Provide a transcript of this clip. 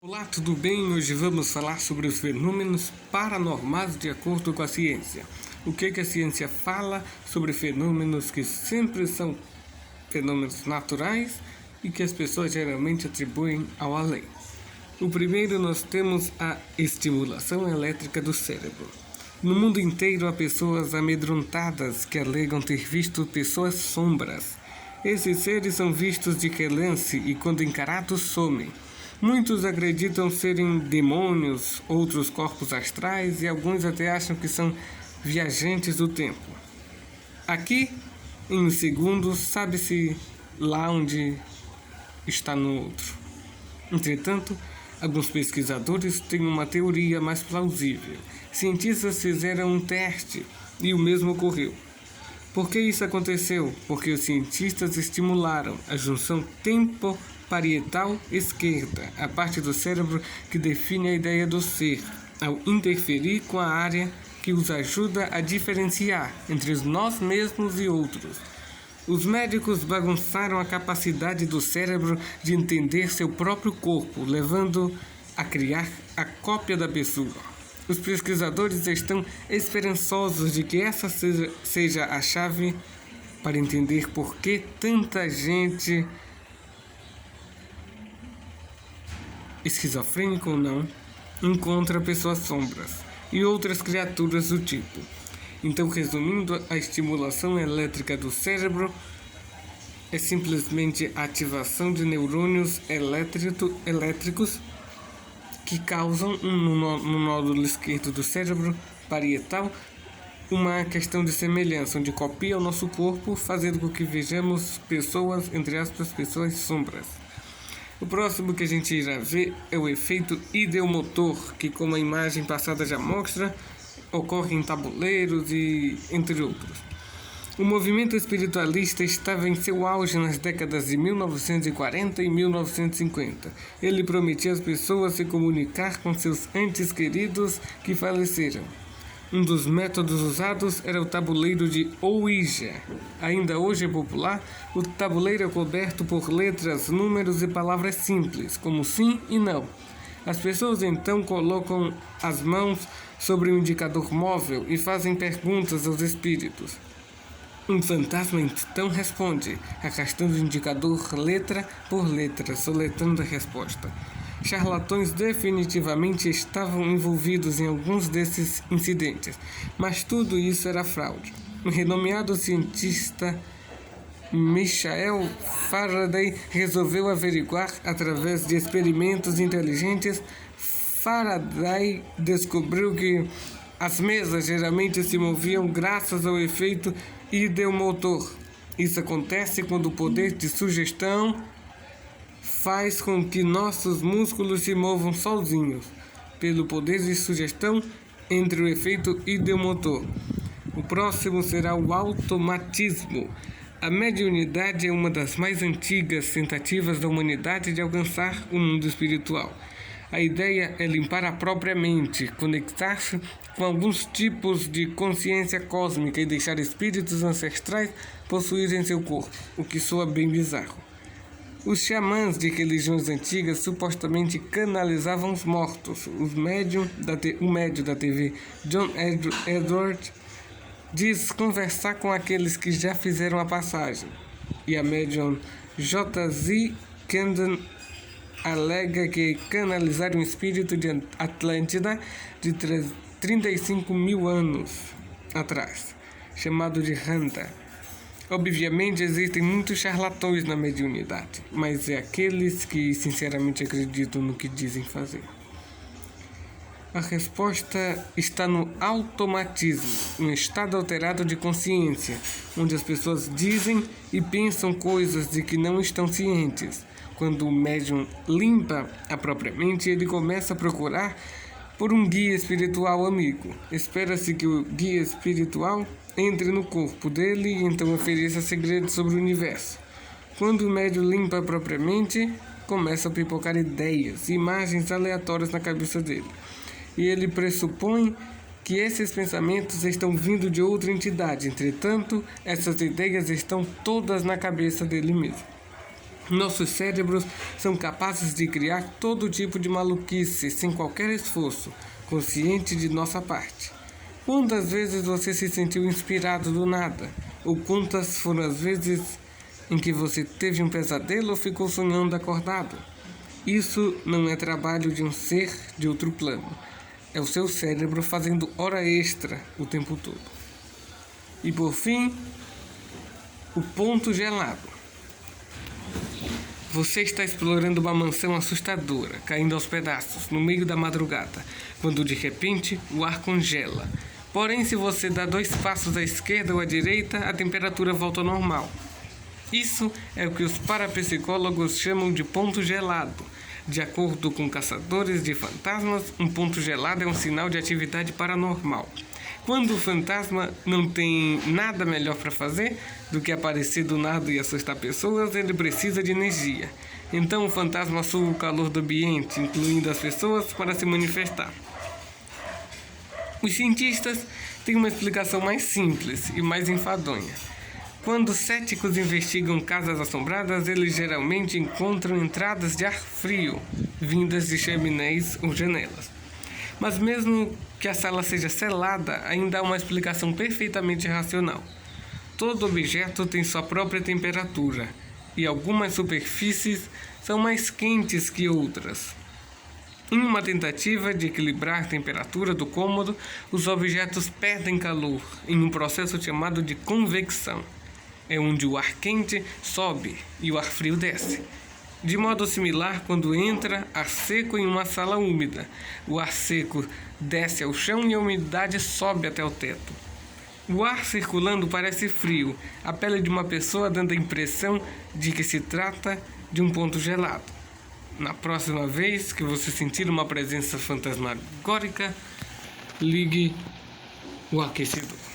Olá, tudo bem? Hoje vamos falar sobre os fenômenos paranormais de acordo com a ciência. O que a ciência fala sobre fenômenos que sempre são fenômenos naturais e que as pessoas geralmente atribuem ao além. O primeiro nós temos a estimulação elétrica do cérebro. No mundo inteiro há pessoas amedrontadas que alegam ter visto pessoas sombras. Esses seres são vistos de relance e quando encarados somem. Muitos acreditam serem demônios, outros corpos astrais e alguns até acham que são viajantes do tempo. Aqui, em um segundo, sabe-se lá onde está no outro. Entretanto, alguns pesquisadores têm uma teoria mais plausível. Cientistas fizeram um teste e o mesmo ocorreu. Por que isso aconteceu? Porque os cientistas estimularam a junção tempo-parietal esquerda, a parte do cérebro que define a ideia do ser, ao interferir com a área que os ajuda a diferenciar entre nós mesmos e outros. Os médicos bagunçaram a capacidade do cérebro de entender seu próprio corpo, levando a criar a cópia da pessoa. Os pesquisadores estão esperançosos de que essa seja a chave para entender por que tanta gente, esquizofrênica ou não, encontra pessoas sombras e outras criaturas do tipo. Então, resumindo, a estimulação elétrica do cérebro é simplesmente a ativação de neurônios elétricos que causam no nódulo esquerdo do cérebro parietal uma questão de semelhança, onde copia o nosso corpo, fazendo com que vejamos pessoas, entre aspas, pessoas sombras. O próximo que a gente irá ver é o efeito ideomotor, que, como a imagem passada já mostra, ocorre em tabuleiros e entre outros. O movimento espiritualista estava em seu auge nas décadas de 1940 e 1950. Ele prometia às pessoas se comunicar com seus entes queridos que faleceram. Um dos métodos usados era o tabuleiro de Ouija. Ainda hoje é popular, o tabuleiro é coberto por letras, números e palavras simples, como sim e não. As pessoas então colocam as mãos sobre um indicador móvel e fazem perguntas aos espíritos. Um fantasma então responde, arrastando o indicador letra por letra, soletrando a resposta. Charlatões definitivamente estavam envolvidos em alguns desses incidentes, mas tudo isso era fraude. O renomeado cientista Michael Faraday resolveu averiguar através de experimentos inteligentes. Faraday descobriu que as mesas geralmente se moviam graças ao efeito ideomotor. Isso acontece quando o poder de sugestão faz com que nossos músculos se movam sozinhos, pelo poder de sugestão entre o efeito ideomotor. O próximo será o automatismo. A mediunidade é uma das mais antigas tentativas da humanidade de alcançar o mundo espiritual. A ideia é limpar a própria mente, conectar-se com alguns tipos de consciência cósmica e deixar espíritos ancestrais possuírem seu corpo, o que soa bem bizarro. Os xamãs de religiões antigas supostamente canalizavam os mortos. O médium da TV, John Edward, diz conversar com aqueles que já fizeram a passagem. E a médium J.Z. Camden alega que canalizar um espírito de Atlântida de 35 mil anos atrás, chamado de Randa. Obviamente existem muitos charlatões na mediunidade, mas é aqueles que sinceramente acreditam no que dizem fazer. A resposta está no automatismo, um estado alterado de consciência, onde as pessoas dizem e pensam coisas de que não estão cientes. Quando o médium limpa a própria mente, ele começa a procurar por um guia espiritual amigo. Espera-se que o guia espiritual entre no corpo dele e então ofereça segredos sobre o universo. Quando o médium limpa a própria mente, começa a pipocar ideias e imagens aleatórias na cabeça dele. E ele pressupõe que esses pensamentos estão vindo de outra entidade. Entretanto, essas ideias estão todas na cabeça dele mesmo. Nossos cérebros são capazes de criar todo tipo de maluquice sem qualquer esforço consciente de nossa parte. Quantas vezes você se sentiu inspirado do nada? Ou quantas foram as vezes em que você teve um pesadelo ou ficou sonhando acordado? Isso não é trabalho de um ser de outro plano. É o seu cérebro fazendo hora extra o tempo todo. E por fim, o ponto gelado. Você está explorando uma mansão assustadora, caindo aos pedaços, no meio da madrugada, quando de repente o ar congela. Porém, se você dá 2 passos à esquerda ou à direita, a temperatura volta ao normal. Isso é o que os parapsicólogos chamam de ponto gelado. De acordo com caçadores de fantasmas, um ponto gelado é um sinal de atividade paranormal. Quando o fantasma não tem nada melhor para fazer do que aparecer do nada e assustar pessoas, ele precisa de energia. Então o fantasma suga o calor do ambiente, incluindo as pessoas, para se manifestar. Os cientistas têm uma explicação mais simples e mais enfadonha. Quando céticos investigam casas assombradas, eles geralmente encontram entradas de ar frio, vindas de chaminés ou janelas. Mas mesmo que a sala seja selada, ainda há uma explicação perfeitamente racional. Todo objeto tem sua própria temperatura, e algumas superfícies são mais quentes que outras. Em uma tentativa de equilibrar a temperatura do cômodo, os objetos perdem calor em um processo chamado de convecção. É onde o ar quente sobe e o ar frio desce. De modo similar, quando entra ar seco em uma sala úmida, o ar seco desce ao chão e a umidade sobe até o teto. O ar circulando parece frio, a pele de uma pessoa dando a impressão de que se trata de um ponto gelado. Na próxima vez que você sentir uma presença fantasmagórica, ligue o aquecedor.